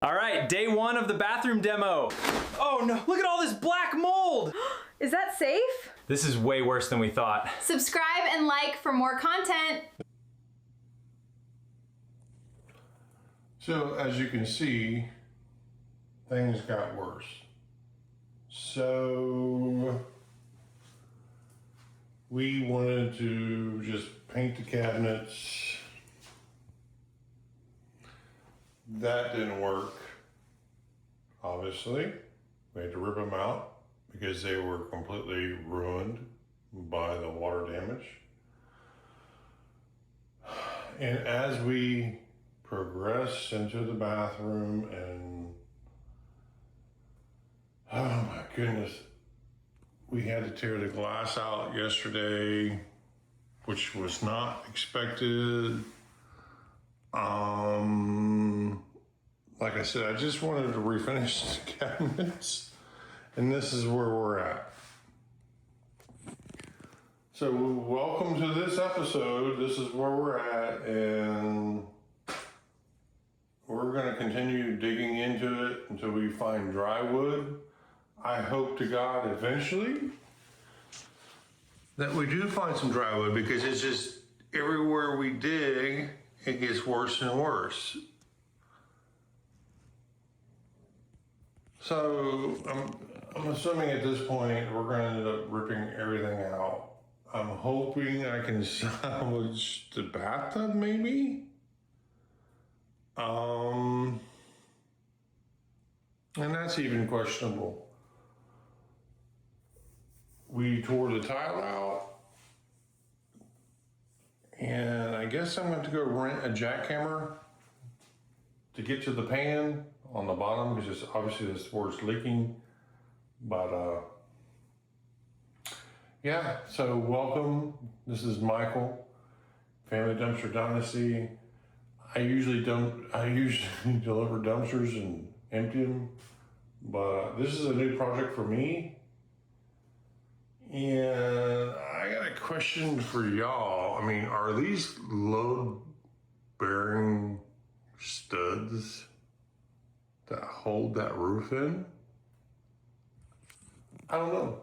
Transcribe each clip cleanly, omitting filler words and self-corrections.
All right, day one of the bathroom demo. Oh no, look at all this black mold. Is that safe? This is way worse than we thought. Subscribe and like for more content. So as you can see, things got worse. So we wanted to just paint the cabinets. That didn't work, obviously. We had to rip them out because they were completely ruined by the water damage. And as we progress into the bathroom and oh my goodness, we had to tear the glass out yesterday, which was not expected. Like I said, I just wanted to refinish the cabinets, and this is where we're at. So welcome to this episode. This is where we're at, and we're gonna continue digging into it until we find dry wood. I hope to God eventually that we do find some dry wood, because it's just everywhere we dig, it gets worse and worse. So I'm assuming at this point we're going to end up ripping everything out. I'm hoping I can salvage the bathtub maybe. And that's even questionable. We tore the tile out, and I guess I'm going to go rent a jackhammer to get to the pan on the bottom, because it's obviously this where it's leaking. But yeah, so welcome. This is Michael, Family Dumpster Dynasty. I usually deliver dumpsters and empty them, but this is a new project for me. And I got a question for y'all. I mean, are these load bearing studs that hold that roof in? I don't know.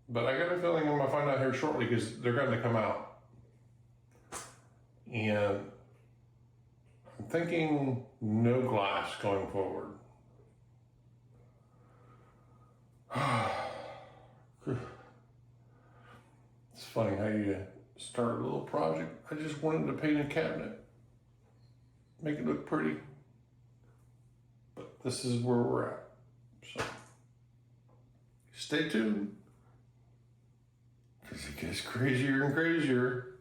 But I got a feeling I'm gonna find out here shortly, because they're going to come out. And I'm thinking no glass going forward. It's funny how you start a little project. I just wanted to paint a cabinet, make it look pretty. But this is where we're at. So stay tuned, because it gets crazier and crazier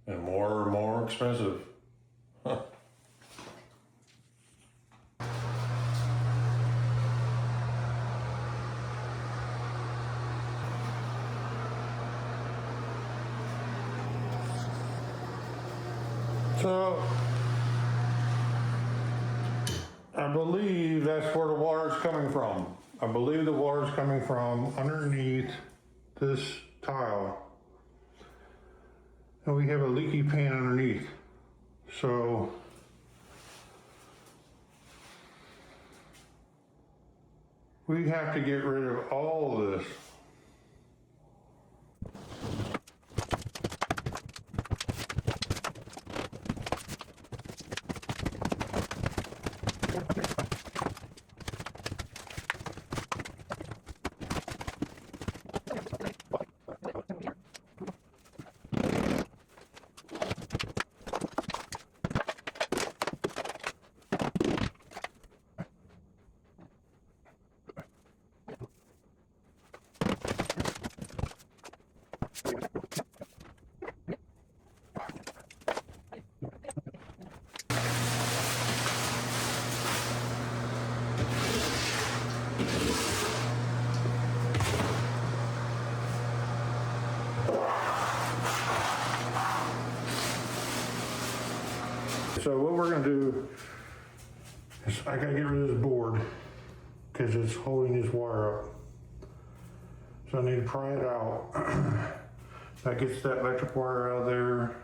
and more expensive. Huh. So I believe that's where the water's coming from. I believe the water's coming from underneath this tile. And we have a leaky pan underneath. So we have to get rid of all of this. So what we're gonna do is I gotta get rid of this board because it's holding this wire up. So I need to pry it out. That gets that electric wire out of there.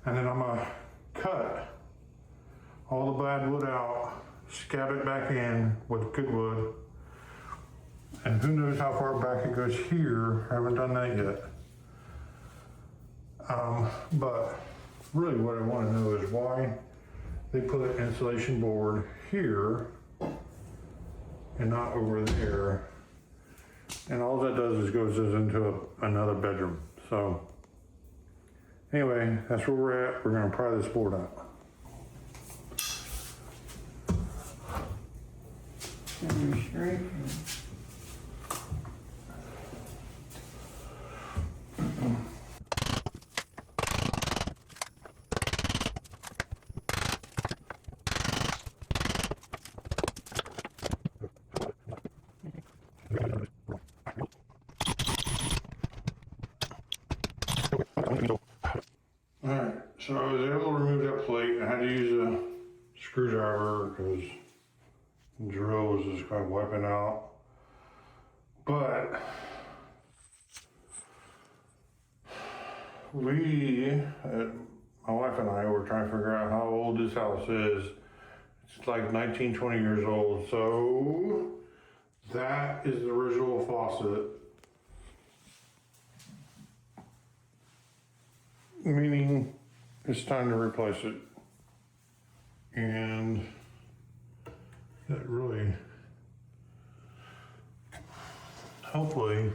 And then I'm gonna cut all the bad wood out, scab it back in with good wood. And who knows how far back it goes here, I haven't done that yet. But really what I want to know is why they put an insulation board here and not over there. And all that does is goes into another bedroom. So anyway, that's where we're at. We're gonna pry this board out. Alright, so I was able to remove that plate. I had to use a screwdriver because the drill was just kind of wiping out. But my wife and I were trying to figure out how old this house is. It's like 19, 20 years old. So that is the original faucet. Meaning it's time to replace it. And that really, hopefully,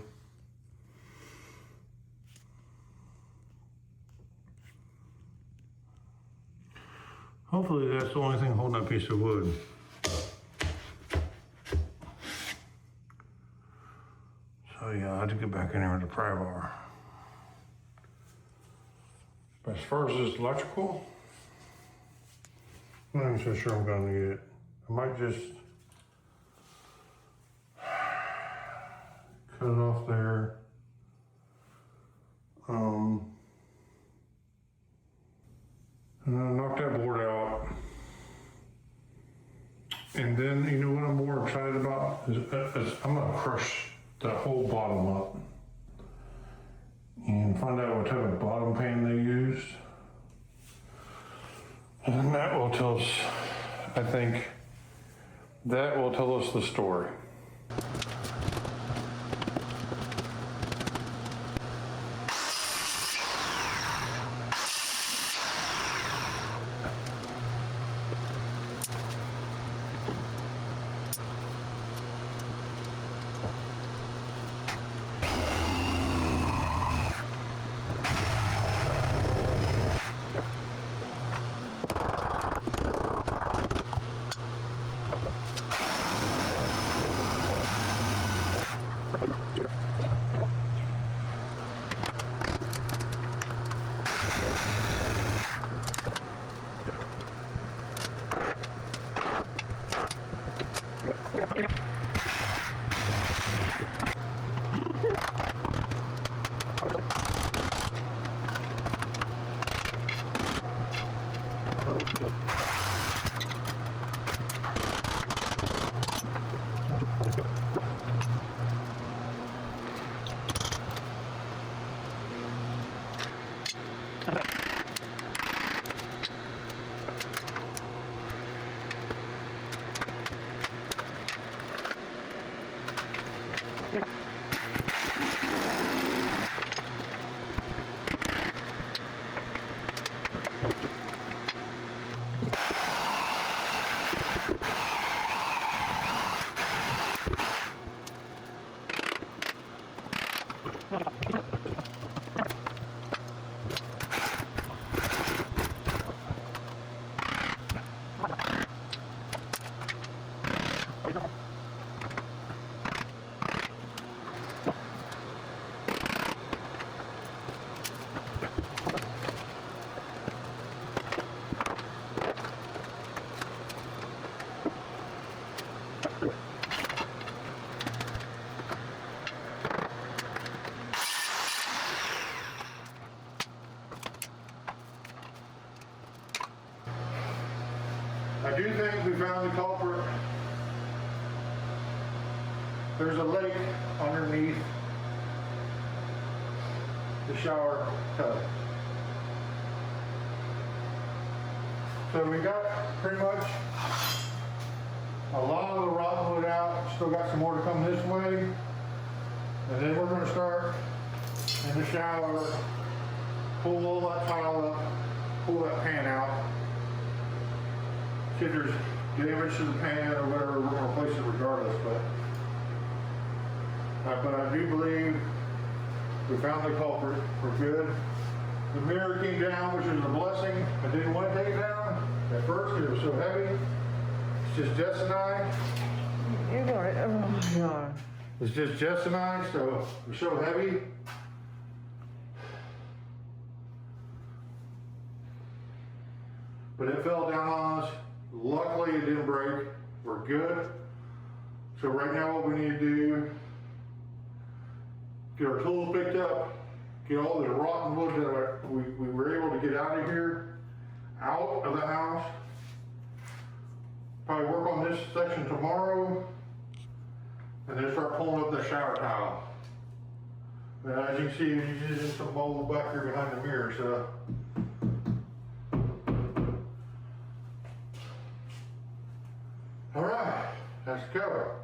that's the only thing holding that piece of wood. So yeah, I had to get back in there with the pry bar. But as far as this electrical, I'm not even so sure I'm gonna need it. I might just cut it off there. And then knock that board out. And then, you know what I'm more excited about? Is I'm gonna crush that whole bottom up. And find out what type of bottom pan they used. And that will tell us, I think, that will tell us the story. I do think we found the culprit. There's a lake underneath the shower tub. So we got pretty much a lot of the rotten wood out. Still got some more to come this way. And then we're gonna start in the shower, pull all that tile up, pull that pan out. See if there's damage to the pan or whatever, we're gonna replace it regardless, but I do believe we found the culprit. We're good. The mirror came down, which is a blessing. I didn't want to take it down at first because it was so heavy. It's just Jess and I. You're right. Oh my God. It's just Jess and I, so we're so heavy. But it fell down on us. Luckily it didn't break. We're good. So right now what we need to do, get our tools picked up, get all the rotten wood that we were able to get out of here, out of the house. Probably work on this section tomorrow, and then start pulling up the shower tile. And as you can see, there's using some mold back here behind the mirror, so. All right, let's go.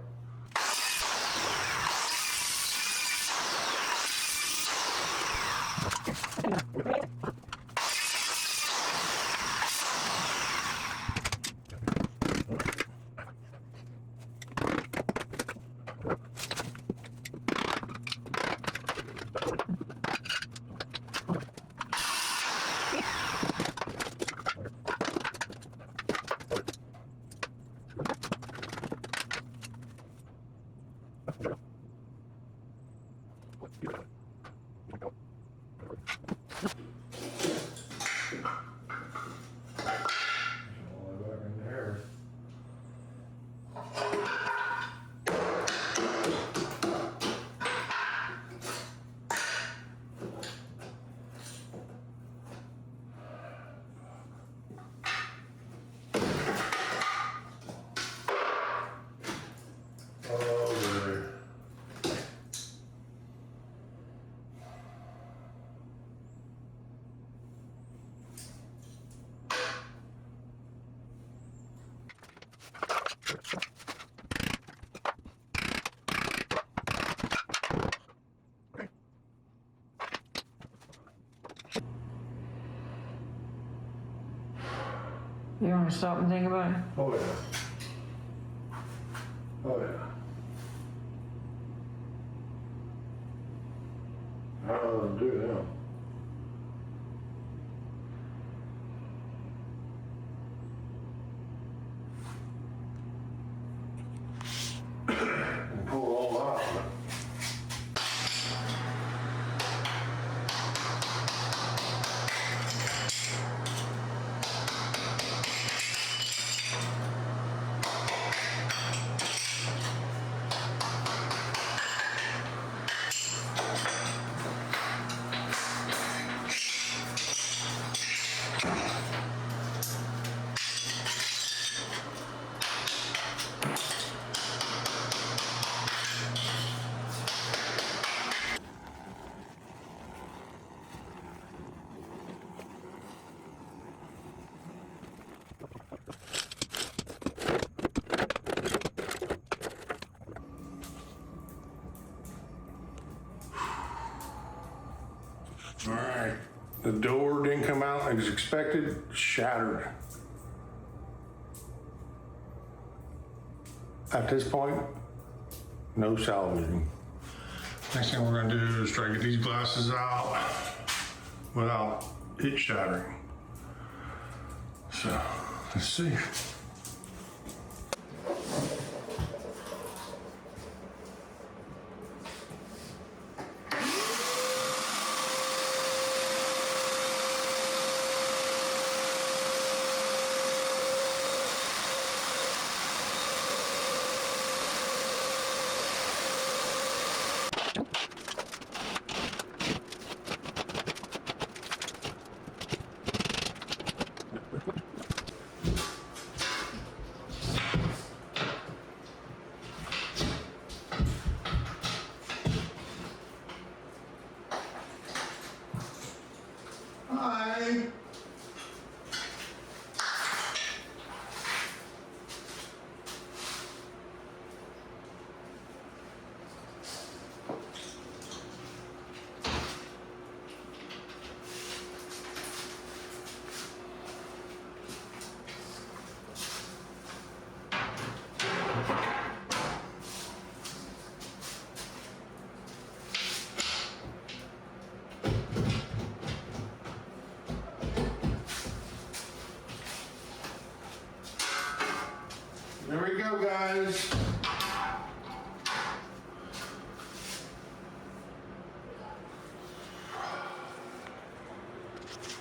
You want to stop and think about it? Oh yeah. Oh yeah. I don't know what to do now. And pull it all out. All right, the door didn't come out as expected, shattered. At this point, no salvaging. Next thing we're gonna do is try to get these glasses out without it shattering. So, let's see. Hi.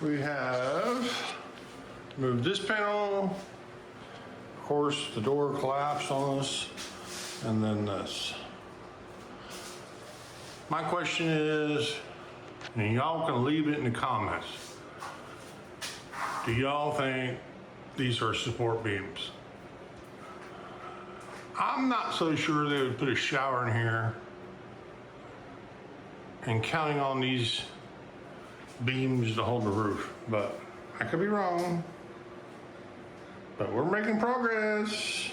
We have moved this panel. Of course, the door collapsed on us, and then this. My question is, and y'all can leave it in the comments, do y'all think these are support beams? I'm not so sure they would put a shower in here and counting on these beams to hold the roof, but I could be wrong. But we're making progress.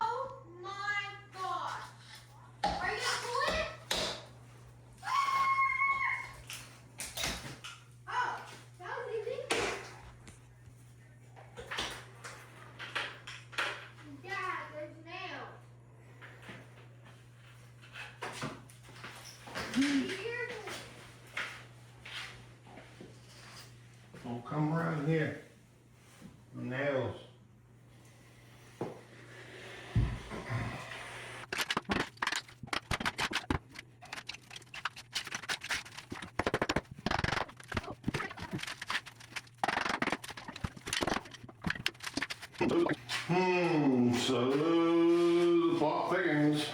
Oh my gosh. Are you gonna pull it? Oh, that was easy. Dad, there's nails. Don't come around here. Nails. So the plot thickens.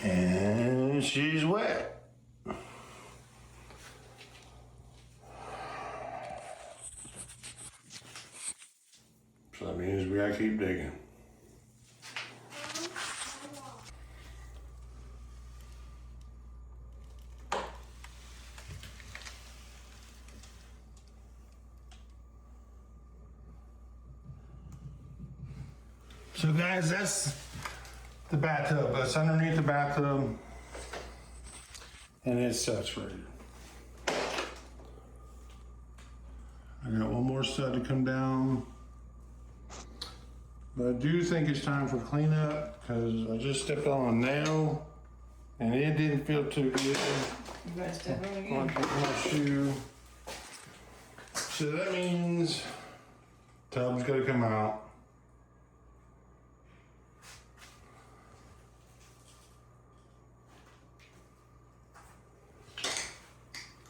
And she's wet. So that means we gotta keep digging. So guys, that's the bathtub. That's underneath the bathtub. And it's saturated. I got one more stud to come down. But I do think it's time for cleanup because I just stepped on a nail and it didn't feel too good. You gotta step on On again. my shoe. So that means tub's gotta come out.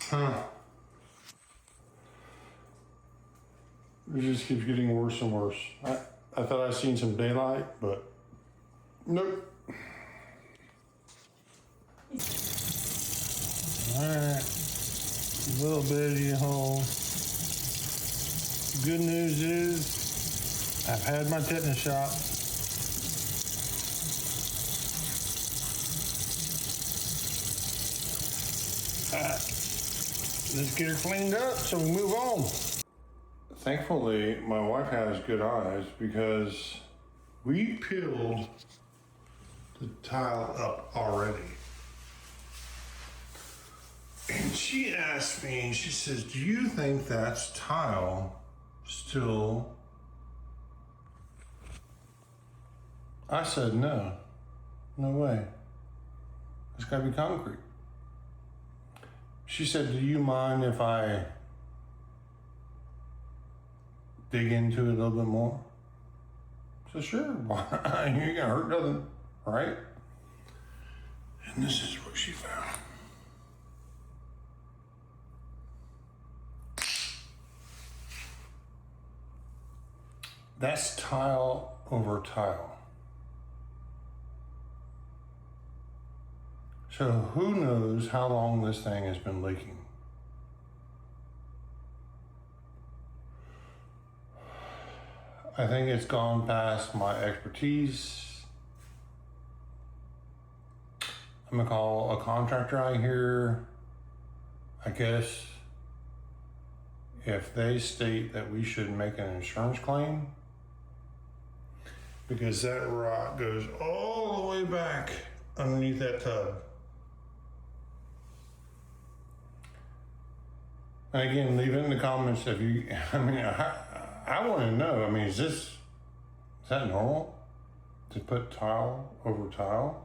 Huh. It just keeps getting worse and worse. I thought I seen some daylight, but nope. Alright. Little bitty hole. Good news is I've had my tetanus shot. Let's get her cleaned up so we move on. Thankfully, my wife has good eyes because we peeled the tile up already. And she asked me, she says, do you think that's tile still? I said, no, no way. It's gotta be concrete. She said, do you mind if I dig into it a little bit more? I said, sure, why? You ain't gonna hurt nothing, right? And this is what she found. That's tile over tile. So who knows how long this thing has been leaking? I think it's gone past my expertise. I'm gonna call a contractor out here. I guess if they state that we should make an insurance claim, because that rot goes all the way back underneath that tub. And again, leave it in the comments if you, I mean, I want to know, I mean, is that normal to put tile over tile?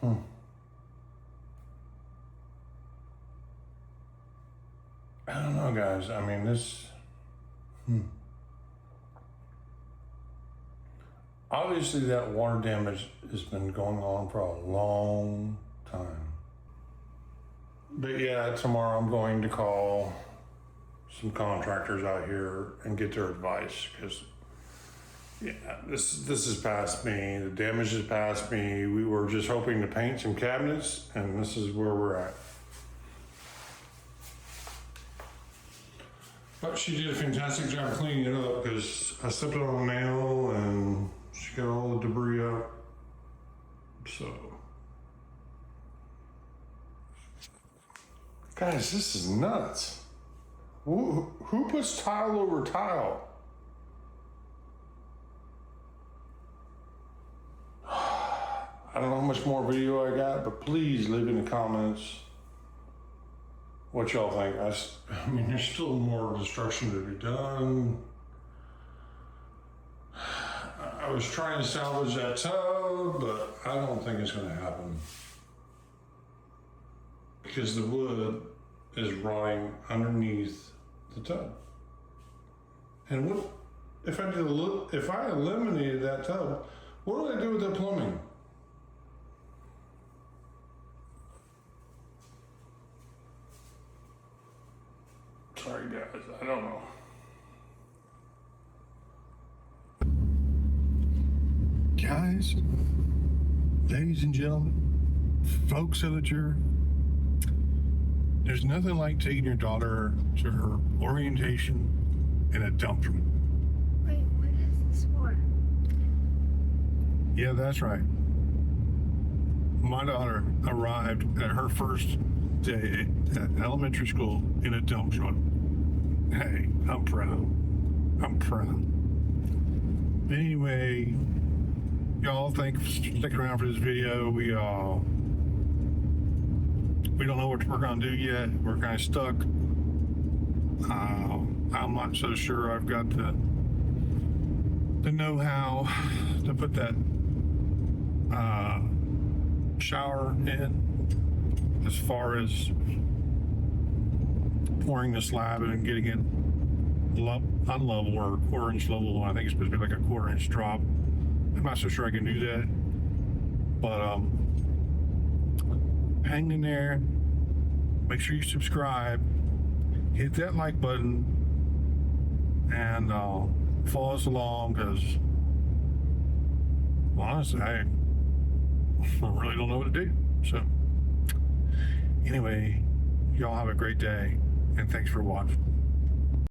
I don't know, guys. I mean, this. Obviously, that water damage has been going on for a long time. But yeah, tomorrow I'm going to call some contractors out here and get their advice, because yeah, this is past me. The damage is past me. We were just hoping to paint some cabinets, and this is where we're at. But she did a fantastic job cleaning it up, because I stepped on a nail and she got all the debris up. So, guys, this is nuts. Who puts tile over tile? I don't know how much more video I got, but please leave in the comments what y'all think. I mean, there's still more destruction to be done. I was trying to salvage that tub, but I don't think it's going to happen, because the wood is rotting underneath the tub. And what if I eliminated that tub? What do I do with the plumbing? Sorry, guys, I don't know. Guys, ladies and gentlemen, folks of the jury, there's nothing like taking your daughter to her orientation in a dump truck. Wait, what is this for? Yeah, that's right. My daughter arrived at her first day at elementary school in a dump truck. Hey, I'm proud. I'm proud. Anyway, y'all, thanks for sticking around for this video. We don't know what we're gonna do yet. We're kind of stuck. I'm not so sure I've got the know-how to put that shower in, as far as pouring the slab and getting it unlevel or quarter-inch level. I think it's supposed to be like a quarter-inch drop. I'm not so sure I can do that, but hang in there. Make sure you subscribe, hit that like button, and follow us along, because, well, honestly, I really don't know what to do. So anyway, y'all have a great day, and thanks for watching.